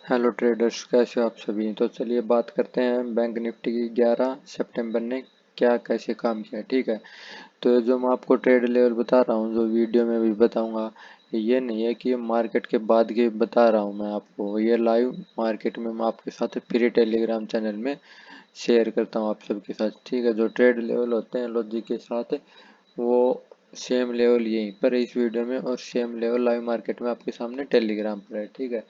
Hello traders, कैसे हो आप सभी। तो चलिए बात करते हैं बैंक निफ्टी की 11 सितंबर ने क्या कैसे काम किया। ठीक है, तो ये जो मैं आपको ट्रेड लेवल बता रहा हूँ, जो वीडियो में भी बताऊंगा, ये नहीं है कि मार्केट के बाद के बता रहा हूँ मैं आपको। ये लाइव मार्केट में मैं आपके साथ फ्री टेलीग्राम चैनल में शेयर करता हूँ आप सबके साथ। ठीक है, जो ट्रेड लेवल होते हैं लॉजिक के साथ, वो सेम लेवल यहीं पर है इस वीडियो में, और सेम लेवल लाइव मार्केट में आपके सामने टेलीग्राम पर है। ठीक है,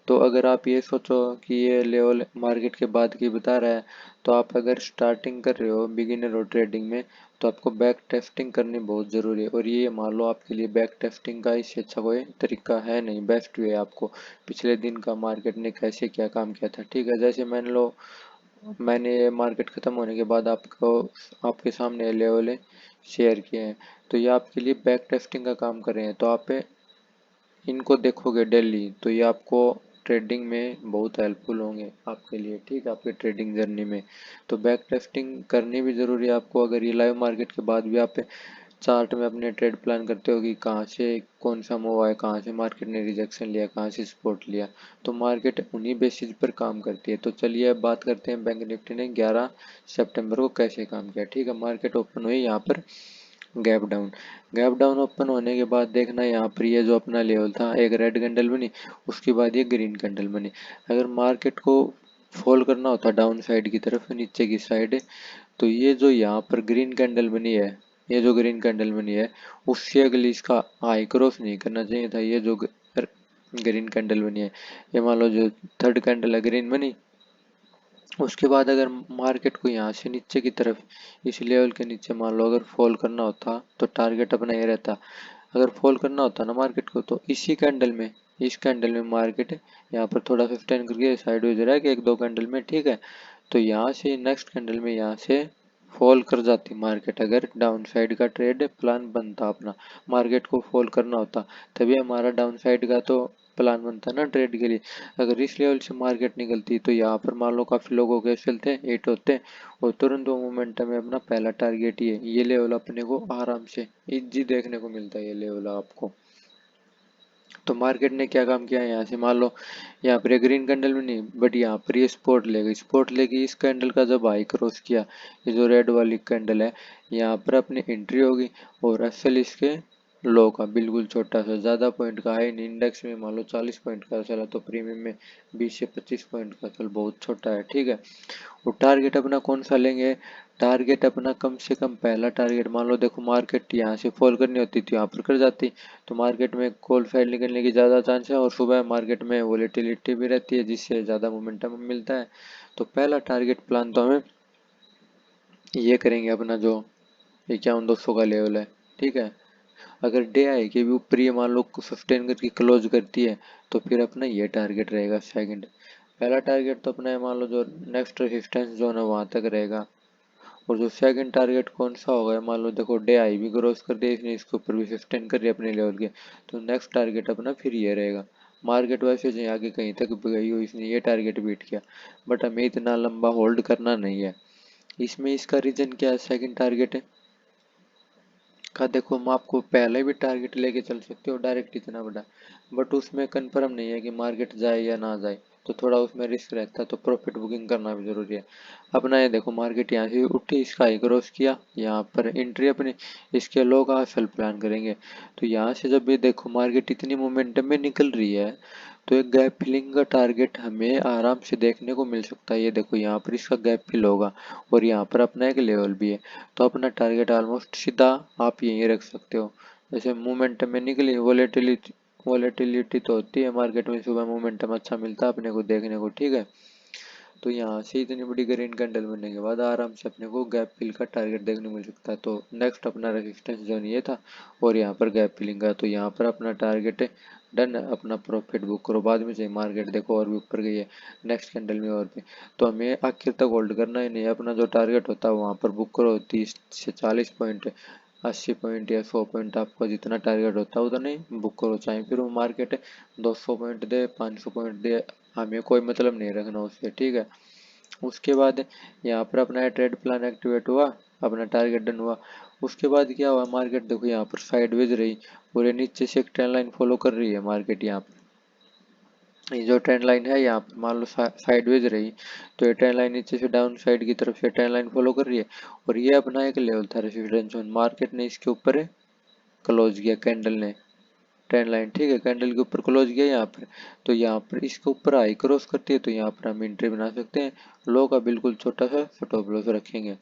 तो अगर आप ये सोचो कि ये लेवल मार्केट के बाद की बता रहा है, तो आप अगर स्टार्टिंग कर रहे हो, बिगिनर हो ट्रेडिंग में, तो आपको बैक टेस्टिंग करनी बहुत ज़रूरी है। और ये मान लो आपके लिए बैक टेस्टिंग का इससे अच्छा कोई तरीका है नहीं, बेस्ट वे है आपको पिछले दिन का मार्केट ने कैसे क्या काम किया था। ठीक है, जैसे मान लो मैंने ये मार्केट ख़त्म होने के बाद आपको आपके सामने लेवल शेयर किए हैं, तो ये आपके लिए बैक टेस्टिंग का काम कर रहे हैं। तो आप इनको देखोगे डेली, तो ये आपको ट्रेडिंग में बहुत हेल्पफुल होंगे आपके लिए। ठीक है, आपके ट्रेडिंग जर्नी में तो बैक टेस्टिंग करनी भी ज़रूरी है आपको। अगर ये लाइव मार्केट के बाद भी आप चार्ट में अपने ट्रेड प्लान करते हो कि कहाँ से कौन सा मूव आया, कहाँ से मार्केट ने रिजेक्शन लिया, कहाँ से सपोर्ट लिया, तो मार्केट उन्हीं बेसिस पर काम करती है। तो चलिए अब बात करते हैं बैंक निफ्टी ने 11 सितंबर को कैसे काम किया। ठीक है, मार्केट ओपन हुई यहाँ पर गैप डाउन ओपन होने के बाद देखना यहाँ पर ये जो अपना लेवल था, एक रेड कैंडल बनी, उसके बाद ये ग्रीन कैंडल बनी। अगर मार्केट को फॉल करना होता डाउन साइड की तरफ, नीचे की साइड, तो ये जो यहाँ पर ग्रीन कैंडल बनी है, ये जो ग्रीन कैंडल बनी है, उससे अगली इसका हाई क्रॉस नहीं करना चाहिए था। ये जो ग्रीन कैंडल बनी है, ये मान लो जो थर्ड कैंडल है ग्रीन बनी, उसके बाद अगर मार्केट को यहाँ से नीचे की तरफ इस लेवल के नीचे मान लो अगर फॉल करना होता, तो टारगेट अपना ये रहता। अगर फॉल करना होता ना मार्केट को, तो इसी कैंडल में, इस कैंडल में मार्केट यहाँ पर थोड़ा सस्टेन करके साइडवेज रह के एक दो कैंडल में, ठीक है, तो यहाँ से नेक्स्ट कैंडल में यहाँ से फॉल कर जाती मार्केट। अगर डाउन साइड का ट्रेड प्लान बनता अपना, मार्केट को फॉल करना होता, तभी हमारा डाउन साइड का तो प्लान बनता ना ट्रेड के लिए। अगर इस लेवल से मार्केट निकलती, तो यहाँ पर मान लो काफ़ी लोगों के चलते एट होते, और तुरंत वो मोमेंटम में अपना पहला टारगेट ही है ये लेवल, अपने को आराम से इजी देखने को मिलता है ये लेवल आपको। तो मार्केट ने क्या काम किया, यहाँ से मान लो यहाँ पर ग्रीन कैंडल में नहीं, बट यहाँ पर ये स्पोर्ट लेगी इस कैंडल का जब हाई क्रॉस किया, ये जो रेड वाली कैंडल है, यहाँ पर अपनी एंट्री होगी। और असल इसके लो का बिल्कुल छोटा सा, ज़्यादा पॉइंट का है नहीं। इंडेक्स में मान लो 40 पॉइंट का चला, तो प्रीमियम में 20 से 25 पॉइंट का चल, बहुत छोटा है। ठीक है, वो टारगेट अपना कौन सा लेंगे, टारगेट अपना कम से कम पहला टारगेट, मान लो देखो मार्केट यहाँ से फॉल करनी होती थी, यहाँ पर कर जाती, तो मार्केट में कॉल फाइल निकलने की ज़्यादा चांस है, और सुबह मार्केट में वोलेटिलिटी भी रहती है जिससे ज़्यादा मोमेंटम मिलता है। तो पहला टारगेट प्लान तो हमें ये करेंगे अपना, जो 51,200 का लेवल है। ठीक है, अगर डे आई के भी ऊपर ये मान लो सस्टेन करके क्लोज करती है, तो फिर अपना ये टारगेट रहेगा सेकंड। पहला टारगेट तो अपना मान लो जो नेक्स्ट रेजिस्टेंस जोन है वहाँ तक रहेगा। और जो सेकंड टारगेट कौन सा होगा, मान लो देखो डे आई भी क्रॉस कर दिया इसने, इसके ऊपर भी सस्टेन कर दिया अपने लेवल के, तो नेक्स्ट टारगेट अपना फिर ये रहेगा। मार्केट वैसे जो आगे कहीं तक गई हो, इसने ये टारगेट बीट किया, बट हमें इतना लंबा होल्ड करना नहीं है। इसमें इसका रीजन क्या है, सेकंड टारगेट है का देखो, हम आपको पहले भी टारगेट लेके चल सकते हो डायरेक्ट इतना बड़ा, बट उसमें कंफर्म नहीं है कि मार्केट जाए या ना जाए, तो थोड़ा उसमें रिस्क रहता है, तो प्रॉफिट बुकिंग करना भी जरूरी है अपना। ये देखो मार्केट यहाँ से उठी, इसका हाई क्रॉस किया, यहाँ पर एंट्री अपनी, इसके लो का सेल प्लान करेंगे। तो यहाँ से जब ये देखो मार्केट इतनी मोमेंटम में निकल रही है, तो एक गैप फिलिंग का टारगेट हमें आराम से देखने को मिल सकता है। ये देखो यहाँ पर इसका गैप फिल होगा, और यहाँ पर अपना एक लेवल भी है, तो अपना टारगेट ऑलमोस्ट सीधा आप यहीं रख सकते हो। जैसे मोमेंटम में निकली, वोलेटिलिटी तो होती है मार्केट में, सुबह मोमेंटम अच्छा मिलता है अपने को देखने को। ठीक है, तो यहाँ से इतनी बड़ी ग्रीन कैंडल बनने के बाद आराम से अपने को गैप फिल का टारगेट देखने को मिल सकता है। तो नेक्स्ट अपना रेजिस्टेंस जोन ये था, और यहाँ पर गैप फिलिंग का, तो यहाँ पर अपना टारगेट है डन, अपना प्रॉफिट बुक करो। बाद में चाहिए मार्केट देखो और भी ऊपर गई है नेक्स्ट कैंडल में और भी, तो हमें आखिर तक होल्ड करना ही नहीं, अपना जो टारगेट होता है वहाँ पर बुक करो। 30 से 40 पॉइंट, 80 पॉइंट या 100 पॉइंट, आपका जितना टारगेट होता है उतना ही बुक करो। चाहे फिर वो मार्केट 200 पॉइंट दे, 500 पॉइंट दे, हमें कोई मतलब नहीं रखना उससे। ठीक है, उसके बाद यहाँ पर अपना ट्रेड प्लान एक्टिवेट हुआ, अपना टारगेट डन हुआ। उसके बाद क्या हुआ, मार्केट देखो यहाँ पर साइडवेज रही, पूरे नीचे से एक ट्रेंड लाइन फॉलो कर रही है मार्केट यहाँ पर। ये जो ट्रेंड लाइन है यहाँ पर मान लो साइडवेज रही, तो ये ट्रेंड लाइन नीचे से डाउन साइड की तरफ से ट्रेंड लाइन फॉलो कर रही है, और ये अपना एक लेवल था रेजिस्टेंस जोन, मार्केट ने इसके ऊपर क्लोज किया कैंडल ने, ट्रेंड लाइन ठीक है कैंडल के ऊपर क्लोज किया यहाँ पर, तो यहाँ पर इसके ऊपर हाई क्रॉस करती है, तो यहाँ पर हम एंट्री बना सकते हैं। लो का बिल्कुल छोटा सा स्टॉप लॉस रखेंगे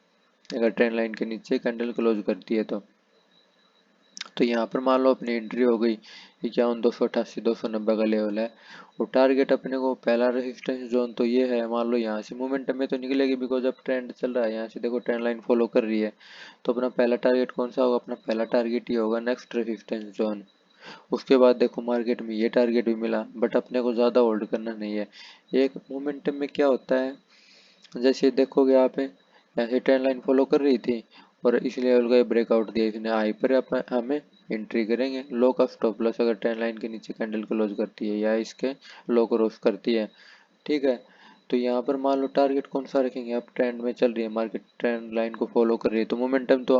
अगर ट्रेंड लाइन के नीचे कैंडल क्लोज करती है तो यहाँ पर मान लो अपनी एंट्री हो गई 51,288 290 का लेवल है, और टारगेट अपने को पहला रेजिस्टेंस जोन तो ये है, मान लो यहाँ से मोमेंटम में तो निकलेगी बिकॉज अब ट्रेंड चल रहा है, यहाँ से देखो ट्रेंड लाइन फॉलो कर रही है, तो अपना पहला टारगेट कौन सा होगा, अपना पहला टारगेट ही होगा नेक्स्ट रेजिस्टेंस जोन। उसके बाद देखो मार्केट में ये टारगेट भी मिला, बट अपने को ज़्यादा होल्ड करना नहीं है। एक मोमेंटम में क्या होता है, जैसे देखोगे आप ऐसे ट्रेंड लाइन फॉलो कर रही थी, और इस लेवल का ब्रेकआउट दिया इसने हाई पर, हमें एंट्री करेंगे। लो का स्टॉप लॉस अगर ट्रेंड लाइन के नीचे कैंडल क्लोज करती है या इसके लो क्रॉस करती है, ठीक है। तो यहाँ पर मान लो टारगेट कौन सा रखेंगे, अब ट्रेंड में चल रही है मार्केट, ट्रेंड लाइन को फॉलो कर रही है, तो मोमेंटम तो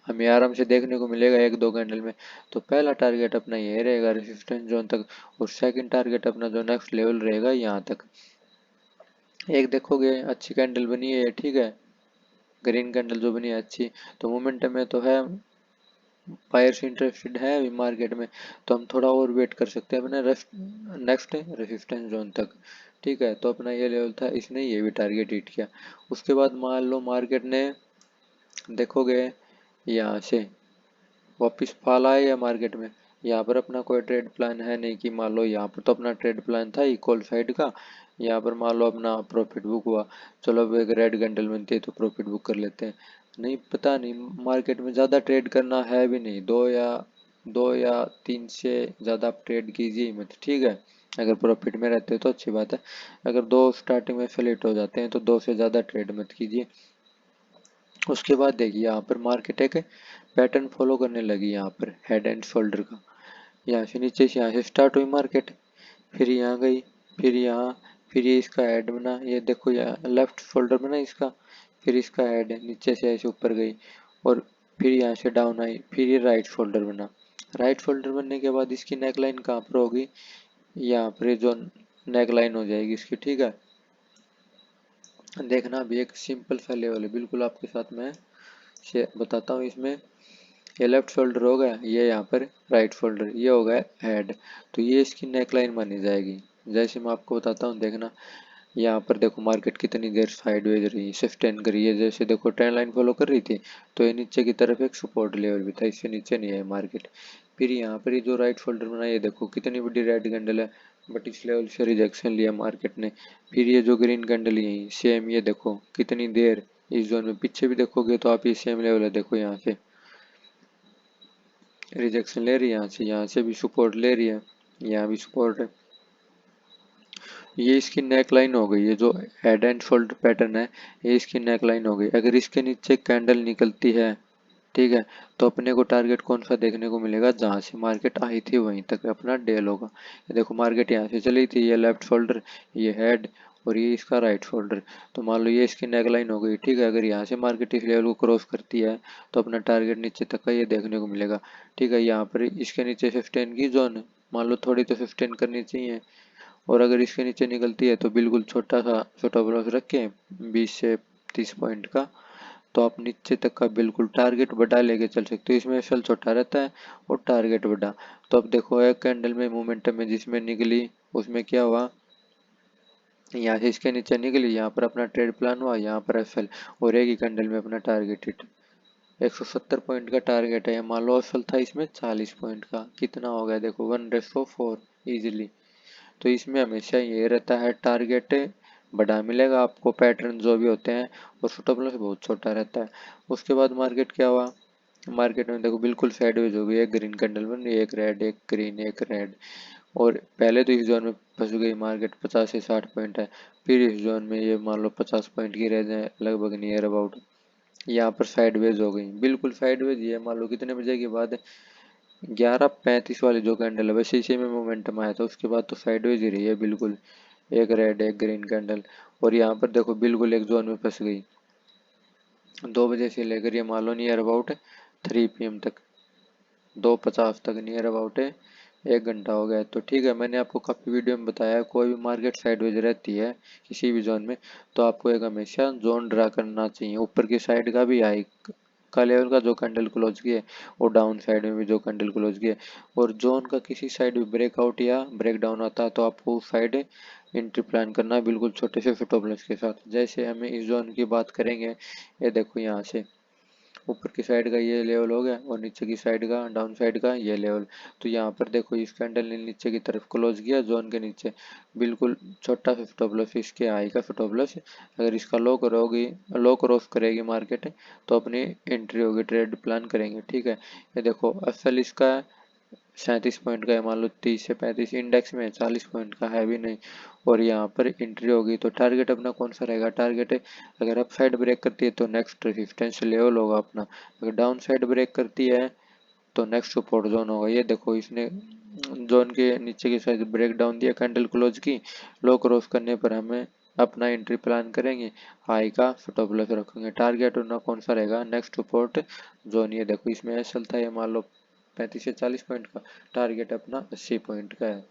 हमें आराम से देखने को मिलेगा एक दो कैंडल में। तो पहला टारगेट अपना ये रहेगा रेजिस्टेंस जोन तक, और सेकंड टारगेट अपना जो नेक्स्ट लेवल रहेगा यहाँ तक। एक देखोगे अच्छी कैंडल बनी है ठीक है, ग्रीन कैंडल जो बनी है अच्छी, तो मोमेंटम में तो है, बायर्स इंटरेस्टेड है अभी मार्केट में, तो हम थोड़ा और वेट कर सकते हैं अपने नेक्स्ट रेजिस्टेंस जोन तक, ठीक है। तो अपना ये लेवल था, इसने ये भी टारगेट हिट किया। उसके बाद मान लो मार्केट ने देखोगे यहाँ से वापस फॉल आया या मार्केट में, यहाँ पर अपना कोई ट्रेड प्लान है नहीं कि मान लो यहाँ पर तो अपना ट्रेड प्लान था इक्वल साइड का, यहाँ पर मान लो अपना प्रॉफिट बुक हुआ, चलो अब एक रेड कैंडल बनती है तो प्रॉफिट बुक कर लेते हैं। नहीं पता नहीं, मार्केट में ज़्यादा ट्रेड करना है भी नहीं, दो या तीन से ज़्यादा आप ट्रेड कीजिए ही मत, ठीक है। अगर प्रॉफिट में रहते हो तो अच्छी बात है, अगर दो स्टार्टिंग में सेलेक्ट हो जाते हैं तो दो से ज़्यादा ट्रेड मत कीजिए। उसके बाद देखिए यहाँ पर मार्केट एक पैटर्न फॉलो करने लगी, यहाँ पर हेड एंड शोल्डर का, यहाँ से नीचे से यहाँ से स्टार्ट हुई मार्केट, फिर यहाँ गई, फिर यहाँ, फिर ये इसका हेड बना, ये देखो यहाँ लेफ्ट शोल्डर बना इसका, फिर इसका हेड नीचे से ऐसे ऊपर गई, और फिर यहाँ से डाउन आई, फिर ये राइट शोल्डर बना। राइट शोल्डर बनने के बाद इसकी नेक लाइन कहाँ पर होगी, यहाँ पर जो नेक लाइन हो जाएगी इसकी, ठीक है। देखना अभी एक सिंपल सा लेवल है बिल्कुल आपके साथ मैं बताता हूँ इसमें। ये लेफ्ट शोल्डर हो गया, ये यहाँ पर राइट शोल्डर, ये हो गया हेड, तो ये इसकी नेक लाइन मानी जाएगी। जैसे मैं आपको बताता हूँ देखना, यहाँ पर देखो मार्केट कितनी देर साइडवेज रही, सस्टेन करी है, जैसे देखो ट्रेंड लाइन फॉलो कर रही थी, तो ये नीचे की तरफ एक सपोर्ट लेवल भी था, इससे नीचे नहीं है मार्केट। फिर यहाँ पर ये जो राइट शोल्डर बना, ये देखो कितनी बड़ी रेड कैंडल है, बट इस लेवल से रिजेक्शन लिया मार्केट ने। फिर ये जो ग्रीन कैंडल यही सेम, ये देखो कितनी देर इस जोन में, पीछे भी देखोगे तो आप ये सेम लेवल है, देखो यहाँ से रिजेक्शन ले रही है, यहाँ से भी सपोर्ट ले रही है, यहाँ भी सपोर्ट है। ये इसकी नेक लाइन हो गई, ये जो हेड एंड शोल्डर पैटर्न है ये इसकी नेक लाइन हो गई। अगर इसके नीचे कैंडल निकलती है, ठीक है, तो अपने को टारगेट कौन सा देखने को मिलेगा, जहाँ से मार्केट आई थी वहीं तक अपना डेल होगा। ये देखो मार्केट यहाँ से चली थी, ये लेफ्ट शोल्डर, ये हेड, और ये इसका राइट शोल्डर, तो मान लो ये इसकी नेक लाइन हो गई, ठीक है। अगर यहाँ से मार्केट इस लेवल को क्रॉस करती है तो अपना टारगेट नीचे तक का ये देखने को मिलेगा, ठीक है। यहाँ पर इसके नीचे 15 की जोन, मान लो थोड़ी तो 15 करनी चाहिए, और अगर इसके नीचे निकलती है तो बिल्कुल छोटा सा छोटा ब्लॉक रख के 20 से 30 पॉइंट का, तो आप नीचे तक का बिल्कुल टारगेट बड़ा लेके चल सकते हो। इसमें सल छोटा रहता है और टारगेट बड़ा। तो अब देखो एक कैंडल में मोमेंटम में जिसमें निकली उसमें क्या हुआ, यहाँ से इसके नीचे निकली, यहाँ पर अपना ट्रेड प्लान हुआ, यहाँ पर एफएल, और एक ही कैंडल में अपना टारगेट हिट। 170 पॉइंट का टारगेट है, मान लो एफएल था इसमें 40 पॉइंट का, कितना हो गया देखो 1:4 इजिली। तो इसमें हमेशा ये रहता है टारगेट बड़ा मिलेगा आपको, पैटर्न जो भी होते हैं, और स्टॉप लॉस बहुत छोटा रहता है। उसके बाद मार्केट क्या हुआ, मार्केट में देखो बिल्कुल साइडवेज हो गई, एक ग्रीन कैंडल बन रही है, एक रेड, एक ग्रीन, एक रेड, और पहले तो इस जोन में फंस गई मार्केट, 50 से 60 पॉइंट है, फिर इस जोन में ये मान लो 50 पॉइंट की रेंज है लगभग नियर अबाउट, यहाँ पर साइडवेज हो गई, बिल्कुल साइडवेज। ये मान लो कितने बजे के बाद 11:35 वाली जो कैंडल है, वैसे इसी में मोमेंटम आया था, उसके बाद तो साइडवेज ही रही है बिल्कुल, एक रेड एक ग्रीन कैंडल। और यहाँ पर देखो बिल्कुल एक जोन में फंस गई, 2 बजे से लेकर ये मान लो नियर अबाउट 3 PM तक, 2:50 तक नियर अबाउट 1 घंटा हो गया। तो ठीक है, मैंने आपको काफ़ी वीडियो में बताया, कोई भी मार्केट साइडवेज रहती है किसी भी जोन में, तो आपको एक हमेशा जोन ड्रा करना चाहिए। ऊपर की साइड का भी हाई का लेवल का जो कैंडल क्लोज किए, और डाउन साइड में भी जो कैंडल क्लोज किए, और जोन का किसी साइड भी ब्रेकआउट या ब्रेक डाउन आता है तो आपको उस साइड एंट्री प्लान करना है, बिल्कुल छोटे से स्टॉप लॉस के साथ। जैसे हमें इस जोन की बात करेंगे, ये देखो यहाँ से ऊपर की साइड का ये लेवल हो गया, और नीचे की साइड का डाउन साइड का ये लेवल। तो यहाँ पर देखो इस कैंडल ने नीचे की तरफ क्लोज किया जोन के नीचे, बिल्कुल छोटा सा स्टॉप लॉस, इसके हाई का स्टॉप लॉस। अगर इसका लो क्रॉस करेगी मार्केट, तो अपनी एंट्री होगी, ट्रेड प्लान करेंगे। ठीक है, ये देखो असल इसका 37 पॉइंट का है, मान लो 30 से 35 इंडेक्स में 40 पॉइंट का है भी नहीं, और यहाँ पर एंट्री होगी। तो टारगेट अपना कौन सा रहेगा, टारगेट अगर अप साइड ब्रेक करती है तो नेक्स्ट रेजिस्टेंस लेवल होगा अपना, अगर डाउन साइड ब्रेक करती है तो नेक्स्ट सपोर्ट जोन होगा। ये देखो इसने जोन के नीचे की साइड ब्रेक डाउन दिया, कैंडल क्लोज की, लो क्रॉस करने पर हमें अपना एंट्री प्लान करेंगे, हाई का स्टॉप लॉस रखेंगे, टारगेट ना कौन सा रहेगा, नेक्स्ट सपोर्ट जोन। ये देखो इसमें ऐसा था, ये मान लो 35 से 40 पॉइंट का, टारगेट अपना 80 पॉइंट का है।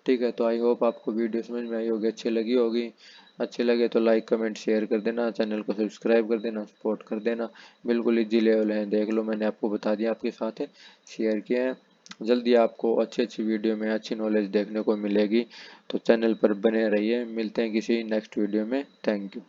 ठीक है, तो आई होप आपको वीडियो समझ में आई होगी, अच्छी लगी होगी। अच्छी लगे तो लाइक कमेंट शेयर कर देना, चैनल को सब्सक्राइब कर देना, सपोर्ट कर देना। बिल्कुल इजी लेवल है, देख लो मैंने आपको बता दिया, आपके साथ है, शेयर किया है। जल्दी आपको अच्छी अच्छी वीडियो में अच्छी नॉलेज देखने को मिलेगी, तो चैनल पर बने रहिए। मिलते हैं किसी नेक्स्ट वीडियो में। Thank you.